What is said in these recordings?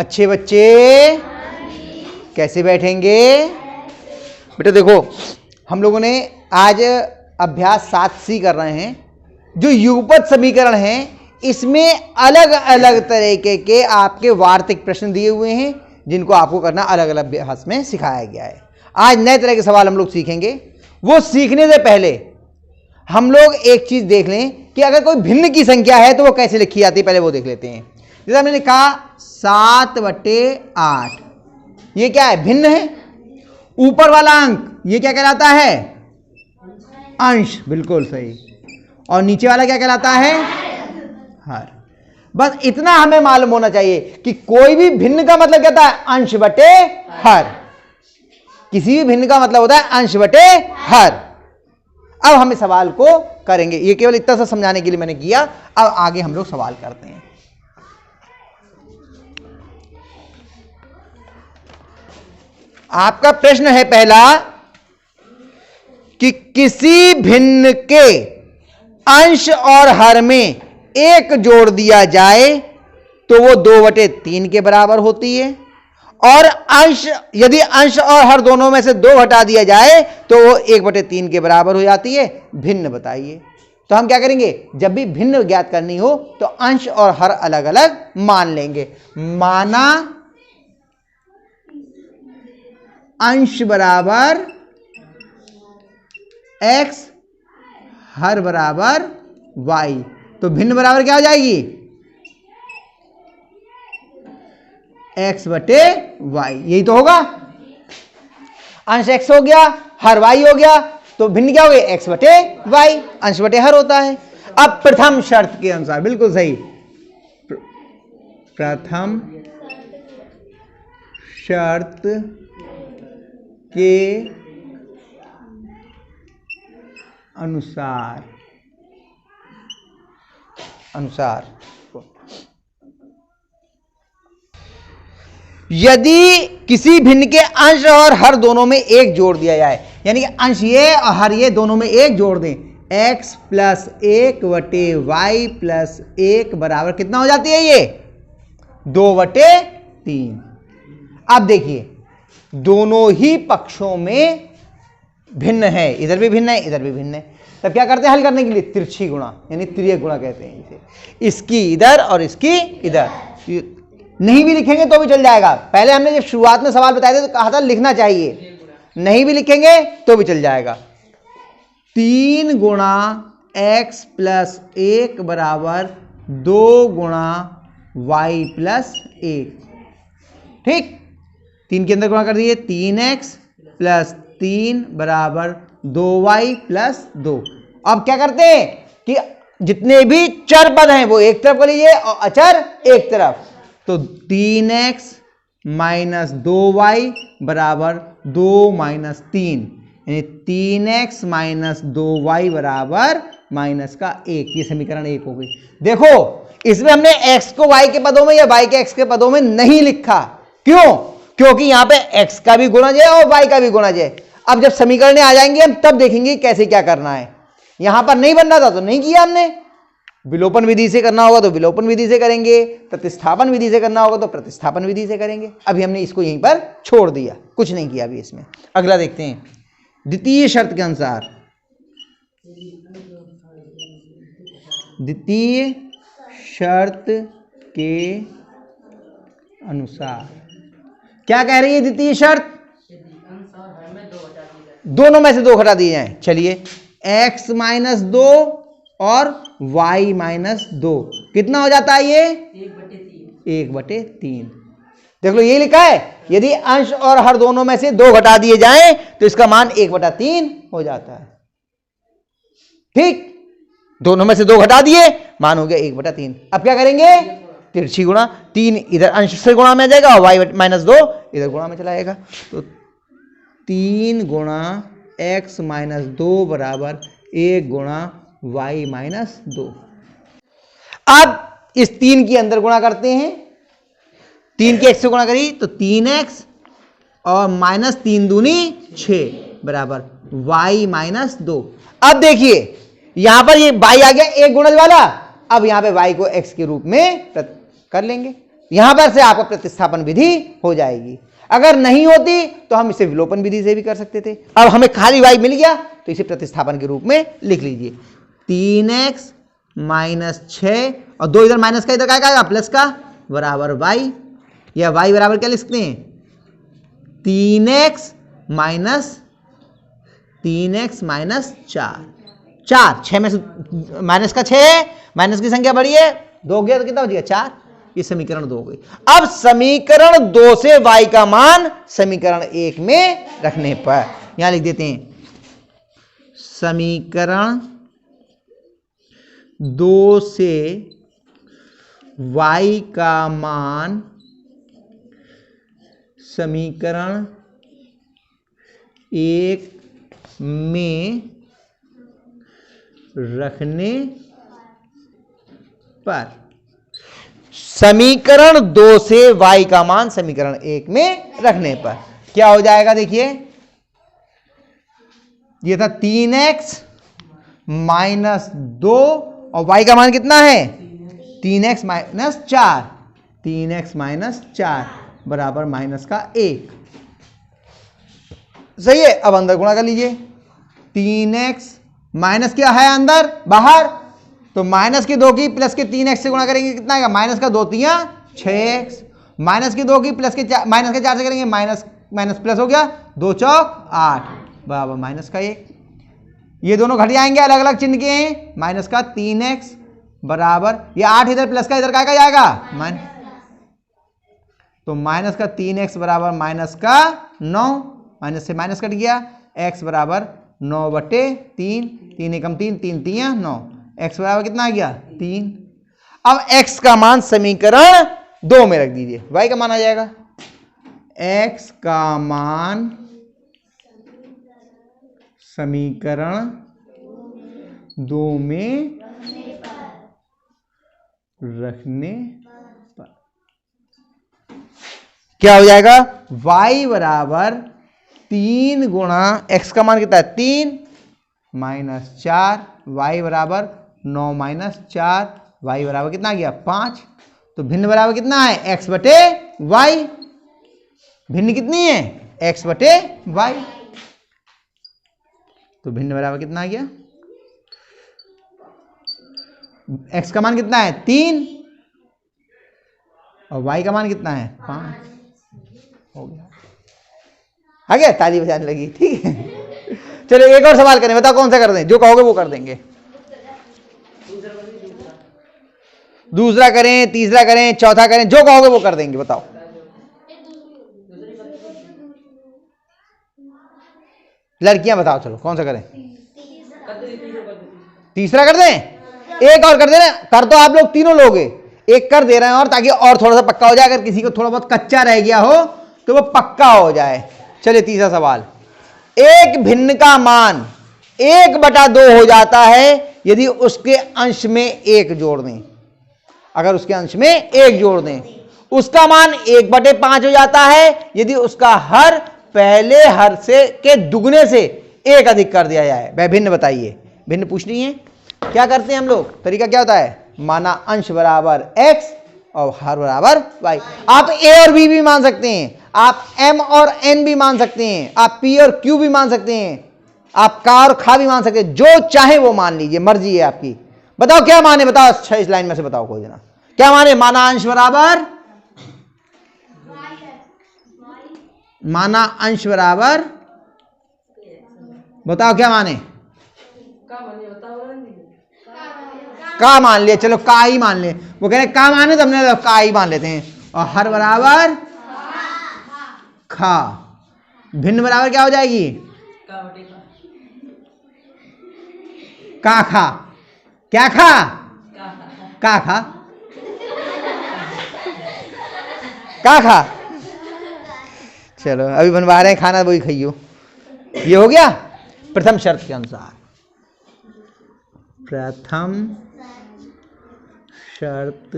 अच्छे बच्चे कैसे बैठेंगे? बेटा देखो, हम लोगों ने आज अभ्यास 7C कर रहे हैं। जो युगपत समीकरण है इसमें अलग अलग तरीके के आपके वार्तिक प्रश्न दिए हुए हैं, जिनको आपको करना अलग अलग अभ्यास में सिखाया गया है। आज नए तरह के सवाल हम लोग सीखेंगे। वो सीखने से पहले हम लोग एक चीज देख लें कि अगर कोई भिन्न की संख्या है तो वो कैसे लिखी जाती है, पहले वो देख लेते हैं। जैसे हमने लिखा 7/8, ये क्या है? भिन्न है। ऊपर वाला अंक ये क्या कहलाता है? अंश, बिल्कुल सही। और नीचे वाला क्या कहलाता है? हर। बस इतना हमें मालूम होना चाहिए कि कोई भी भिन्न का मतलब क्या होता है? अंश बटे हर। किसी भी भिन्न का मतलब होता है अंश बटे हर। अब हम इस सवाल को करेंगे, ये केवल इतना सा समझाने के लिए मैंने किया। अब आगे हम लोग सवाल करते हैं। आपका प्रश्न है पहला कि किसी भिन्न के अंश और हर में 1 जोड़ दिया जाए तो वो 2/3 के बराबर होती है, और अंश, यदि अंश और हर दोनों में से 2 हटा दिया जाए तो वो 1/3 के बराबर हो जाती है। भिन्न बताइए। तो हम क्या करेंगे, जब भी भिन्न ज्ञात करनी हो तो अंश और हर अलग अलग मान लेंगे। माना अंश बराबर x, हर बराबर y, तो भिन्न बराबर क्या हो जाएगी? x बटे y। यही तो होगा। अंश x हो गया, हर y हो गया, तो भिन्न क्या हो गया? x बटे y। अंश बटे हर होता है। अब प्रथम शर्त के अनुसार, बिल्कुल सही, प्रथम शर्त के अनुसार यदि किसी भिन्न के अंश और हर दोनों में 1 जोड़ दिया जाए, यानी कि अंश ये और हर ये दोनों में 1 जोड़ दें, x + 1/y + 1 बराबर कितना हो जाती है? ये 2/3। अब देखिए, दोनों ही पक्षों में भिन्न है, इधर भी भिन्न है, इधर भी भिन्न है। तब क्या करते हैं हल करने के लिए? तिरछी गुणा, यानी त्रिय गुणा कहते हैं इसे। इसकी इधर और इसकी इधर। नहीं भी लिखेंगे तो भी चल जाएगा। पहले हमने जब शुरुआत में सवाल बताए थे तो कहा था लिखना चाहिए, नहीं भी लिखेंगे तो भी चल जाएगा। 3 गुणा x + 1 बराबर 2 गुणा y + 1। ठीक, 3 के अंदर गुणा कर दिए, 3x + 3 बराबर 2y + 2। अब क्या करते हैं कि जितने भी चर पद हैं वो एक तरफ कर लीजिए और अचर एक तरफ। तो 3x - 2y बराबर 2 - 3, यानी 3x - 2y बराबर -1। ये समीकरण 1 हो गई। देखो, इसमें हमने x को y के पदों में या y के x के पदों में नहीं लिखा। क्यों? क्योंकि यहां पे x का भी गुणज है और y का भी गुणज है। अब जब समीकरण आ जाएंगे हम तब देखेंगे कैसे क्या करना है। यहां पर नहीं बन रहा था तो नहीं किया हमने। विलोपन विधि से करना होगा तो विलोपन विधि से करेंगे, प्रतिस्थापन विधि से करना होगा तो प्रतिस्थापन विधि से करेंगे। अभी हमने इसको यहीं पर छोड़ दिया, कुछ नहीं किया अभी इसमें। अगला देखते हैं, द्वितीय शर्त के अनुसार। द्वितीय शर्त के अनुसार क्या कह रही है द्वितीय शर्त? दोनों में से 2 घटा दिए जाएं। चलिए, x - 2 और y - 2 कितना हो जाता है? ये 1/3। देख लो, ये लिखा है यदि अंश और हर दोनों में से 2 घटा दिए जाएं तो इसका मान 1/3 हो जाता है। ठीक, दोनों में से 2 घटा दिए, मान हो गया 1/3। अब क्या करेंगे? तिरछी गुणा। 3 इधर अंश से गुणा में आ जाएगा और y - 2 इधर गुणा में चला जाएगा। तो 3 गुणा x - 2 बराबर 1 गुणा y - 2। अब इस 3 के अंदर गुणा करते हैं। 3 के x से गुणा करी तो 3x और -3 दूनी 6 बराबर y - 2। अब देखिए यहां पर ये y आ गया 1 गुणज वाला। अब यहां पे y को x के रूप में कर लेंगे। यहां पर से आपका प्रतिस्थापन विधि हो जाएगी। अगर नहीं होती तो हम इसे विलोपन विधि से भी कर सकते थे। अब हमें खाली y मिल गया तो इसे प्रतिस्थापन के रूप में लिख लीजिए 3x माइनस 6 और 2 इधर माइनस का इधर क्या आएगा प्लस का बराबर y, या y बराबर क्या लिख सकते हैं 3x माइनस 4 6 में से माइनस का 6 माइनस की संख्या बढ़ी है 2 गया तो कितना हो जाएगा 4। ये समीकरण 2 हो गई। अब समीकरण 2 से y का मान समीकरण 1 में रखने पर यहां लिख देते हैं समीकरण 2 से y का मान समीकरण 1 में रखने पर, समीकरण 2 से y का मान समीकरण 1 में रखने पर क्या हो जाएगा देखिए, ये था 3x माइनस 2 और y का मान कितना है 3x माइनस 4, 3x माइनस 4 बराबर माइनस का 1। सही है। अब अंदर गुणा कर लीजिए 3x माइनस क्या है अंदर बाहर, तो माइनस की 2 की प्लस के 3x से गुणा करेंगे कितना आएगा माइनस का 2 तियां 6x, माइनस की 2 की प्लस के माइनस के 4 से करेंगे माइनस माइनस प्लस हो गया 2 चौक 8 बराबर माइनस का 1। ये दोनों घट जाएंगे अलग अलग चिन्ह के हैं, माइनस का 3x बराबर ये 8 इधर प्लस का इधर क्या जाएगा माइनस, तो माइनस का 3x बराबर माइनस का 9, माइनस से माइनस कट गया x बराबर 9/3, 3 एकम 3 3 तियां 9, x बराबर कितना आ गया 3। अब x का मान समीकरण 2 में रख दीजिए, y का मान आ जाएगा x का मान समीकरण 2 में रखने पर क्या हो जाएगा y बराबर 3 गुणा x का मान कितना है 3 माइनस 4, y बराबर 9 माइनस 4, y बराबर कितना आ गया 5। तो भिन्न बराबर कितना है x बटे y, भिन्न कितनी है x बटे y, तो भिन्न बराबर कितना आ गया x का मान कितना है 3 और y का मान कितना है 5। हो गया, आ गया, ताली बजाने लगी। ठीक है, चलो एक और सवाल करें, बताओ कौन सा कर दें, जो कहोगे वो कर देंगे। दूसरा करें, तीसरा करें, चौथा करें, जो कहोगे वो कर देंगे, बताओ। लड़कियां बताओ, चलो कौन सा करें, तीसरा कर दें, एक और कर देना, कर तो आप लोग तीनों लोग एक कर दे रहे हैं और ताकि और थोड़ा सा पक्का हो जाए, अगर किसी को थोड़ा बहुत कच्चा रह गया हो तो वो पक्का हो जाए। चलिए तीसरा सवाल, एक भिन्न का मान 1/2 हो जाता है यदि उसके अंश में 1 जोड़ दें, अगर उसके अंश में 1 जोड़ दें, उसका मान 1/5 हो जाता है यदि उसका हर पहले हर से के दुगने से 1 अधिक कर दिया जाए। वह भिन्न बताइए, भिन्न पूछनी है। क्या करते हैं हम लोग, तरीका क्या होता है, माना अंश बराबर x और हर बराबर y। आप a और b भी मान सकते हैं, आप m और n भी मान सकते हैं, आप p और q भी मान सकते हैं, आप का और खा भी मान सकते हैं, जो चाहे वो मान लीजिए, मर्जी है आपकी। बताओ क्या माने, बताओ 6 लाइन में से बताओ कोई जना क्या माने। माना अंश बराबर, माना अंश बराबर, बताओ क्या माने, का मान लिया, चलो का ही मान ले, वो कह रहे का माने तो हमने का ही मान लेते हैं। और हर बराबर खा, भिन्न बराबर क्या हो जाएगी का खा, क्या खा का खा, का खा। चलो अभी बनवा रहे हैं खाना, वही खाइयो। ये हो गया प्रथम शर्त के अनुसार, प्रथम शर्त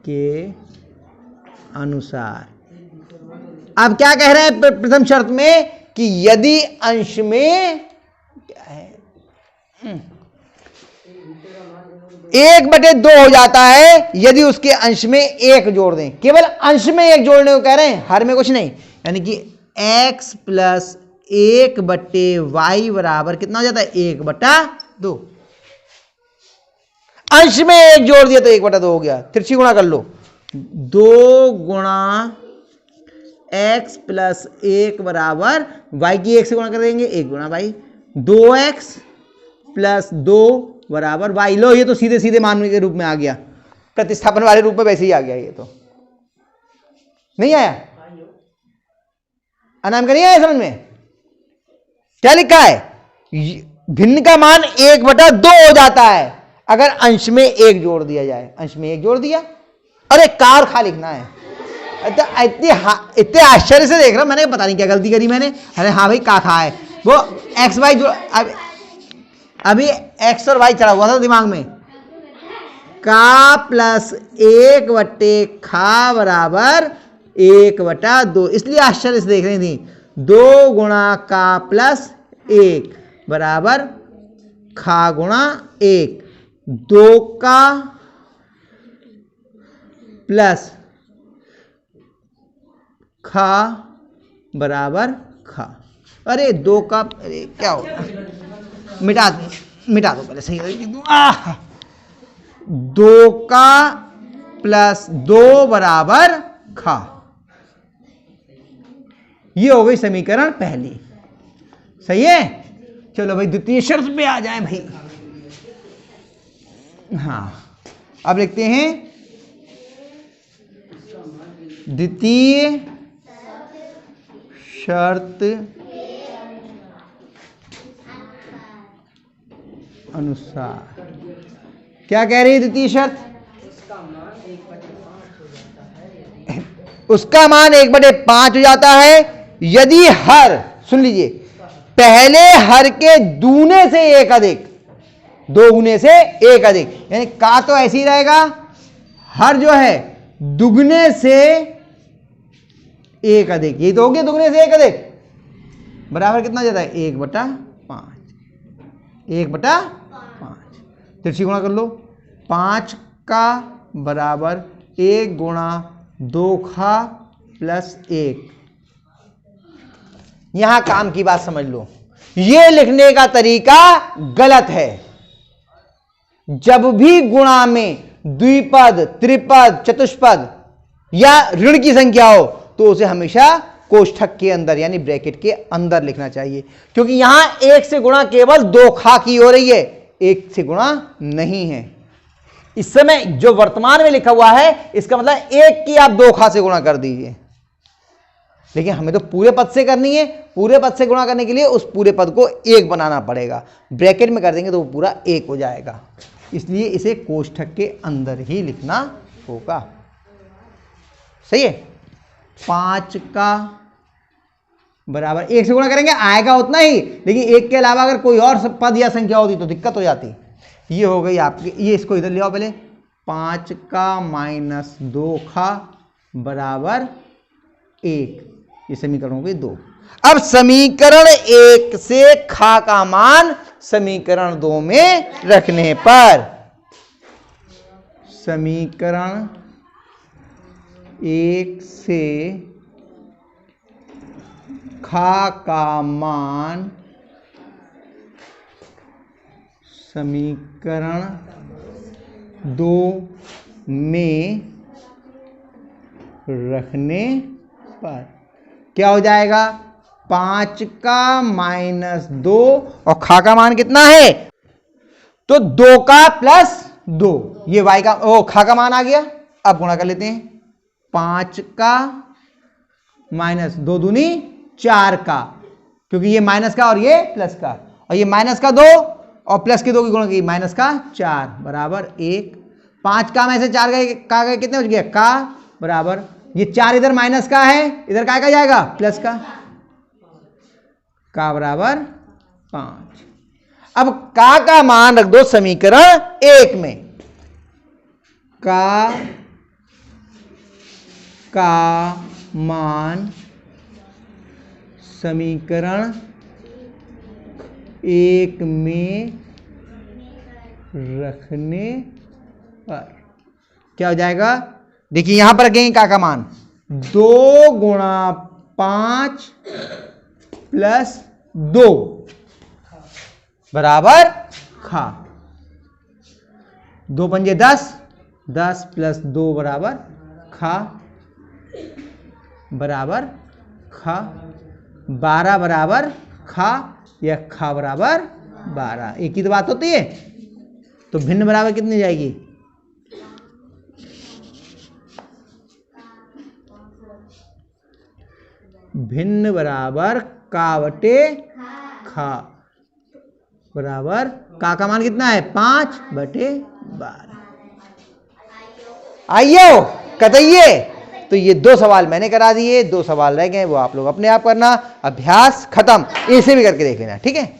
के अनुसार। अब क्या कह रहे हैं प्रथम शर्त में कि यदि अंश में क्या है 1/2 हो जाता है यदि उसके अंश में 1 जोड़ दें। केवल अंश में 1 जोड़ने को कह रहे हैं, हर में कुछ नहीं। यानी कि x प्लस 1/y बराबर कितना हो जाता है? 1/2। अंश में 1 जोड़ दिया तो 1/2 हो गया। तिरछी गुणा कर लो, 2 गुणा x प्लस 1 बराबर y की 1 से गुणा कर देंगे, 1 गुणा y, 2x प्लस 2 बराबर y। लो ये तो सीधे सीधे मान के रूप में आ गया, प्रतिस्थापन वाले रूप में वैसे ही आ गया। ये तो नहीं आया, अनाम का नहीं आया समझ में? क्या लिखा है? भिन्न का मान 1/2 हो जाता है अगर अंश में 1 जोड़ दिया जाए। अंश में 1 जोड़ दिया, अरे कार खा लिखना है। इतने आश्चर्य से देख रहा, मैंने पता नहीं क्या गलती करी मैंने। अरे हाँ भाई का खा है, वो एक्स वाई जो अभी एक्स और वाई चढ़ा हुआ था दिमाग में। का प्लस 1/खा बराबर 1/2, इसलिए आश्चर्य से देख रही थी। 2 गुणा का प्लस 1 बराबर खा गुणा 1, 2 का प्लस खा बराबर खा। अरे 2 का, अरे क्या हो, मिटा दो पहले, सही 2 का प्लस 2 बराबर खा। ये हो गई समीकरण पहली। सही है। चलो भाई द्वितीय शर्त पे आ जाए भाई। हाँ अब लिखते हैं द्वितीय शर्त अनुसार। क्या कह रही है द्वितीय शर्त? उसका मान 1/5 हो जाता है यदि हर, सुन लीजिए, पहले हर के दूने से 1 अधिक, 2 गुने से 1 अधिक। यानी का तो ऐसे ही रहेगा, हर जो है दुगने से 1 अधिक, ये तो हो गया दुगने से 1 अधिक, बराबर कितना जाता है? 1/5। 1/5 तिरछी गुणा कर लो, 5 का बराबर 1 गुणा 2 खा प्लस 1। यहां काम की बात समझ लो, यह लिखने का तरीका गलत है। जब भी गुणा में द्विपद, त्रिपद, चतुष्पद या ऋण की संख्या हो तो उसे हमेशा कोष्ठक के अंदर यानी ब्रैकेट के अंदर लिखना चाहिए, क्योंकि यहां 1 से गुणा केवल 2 खा की हो रही है, 1 से गुणा नहीं है। इस समय जो वर्तमान में लिखा हुआ है इसका मतलब 1 की आप 2 खा से गुणा कर दीजिए, लेकिन हमें तो पूरे पद से करनी है। पूरे पद से गुणा करने के लिए उस पूरे पद को 1 बनाना पड़ेगा, ब्रैकेट में कर देंगे तो वो पूरा 1 हो जाएगा। इसलिए इसे कोष्ठक के अंदर ही लिखना होगा। सही है। 5 का बराबर 1 से गुणा करेंगे, आएगा उतना ही, लेकिन 1 के अलावा अगर कोई और पद या संख्या होती तो दिक्कत हो जाती। ये हो गई आपकी, ये इसको इधर ले आओ पहले। 5 का माइनस 2 खा बराबर 1, ये समीकरण हो गई 2। अब समीकरण 1 से खा का मान समीकरण 2 में रखने पर, समीकरण 1 से खा का मान समीकरण 2 में रखने पर क्या हो जाएगा? 5 का माइनस 2 और खा का मान कितना है? तो 2 का प्लस 2, ये y का खा का मान आ गया। अब गुणा कर लेते हैं, 5 का माइनस 2 दूनी 4 का, क्योंकि ये माइनस का और ये प्लस का, और ये माइनस का 2 और प्लस के 2 की गुणा की माइनस का 4 बराबर 1। 5 का में से 4 का कितने बच गया? का बराबर, ये 4 इधर माइनस का है, इधर का जाएगा प्लस का बराबर 5। अब का मान रख दो समीकरण 1 में। का मान समीकरण 1 में रखने पर। क्या हो जाएगा, देखिए यहां पर रखेंगे का मान 2 गुणा 5 प्लस 2 बराबर खा। 2 पंजे 10, 10 प्लस 2 बराबर खा, बराबर खा। 12 बराबर खा या खा बराबर 12, एक ही तो बात होती है। तो भिन्न बराबर कितनी जाएगी, भिन्न बराबर का बटे खा बराबर का मान कितना है 5/12। आइयो कतइये। तो ये 2 सवाल मैंने करा दिए, 2 सवाल रह गए, वो आप लोग अपने आप करना। अभ्यास खत्म, इसे भी करके देख लेना, ठीक है।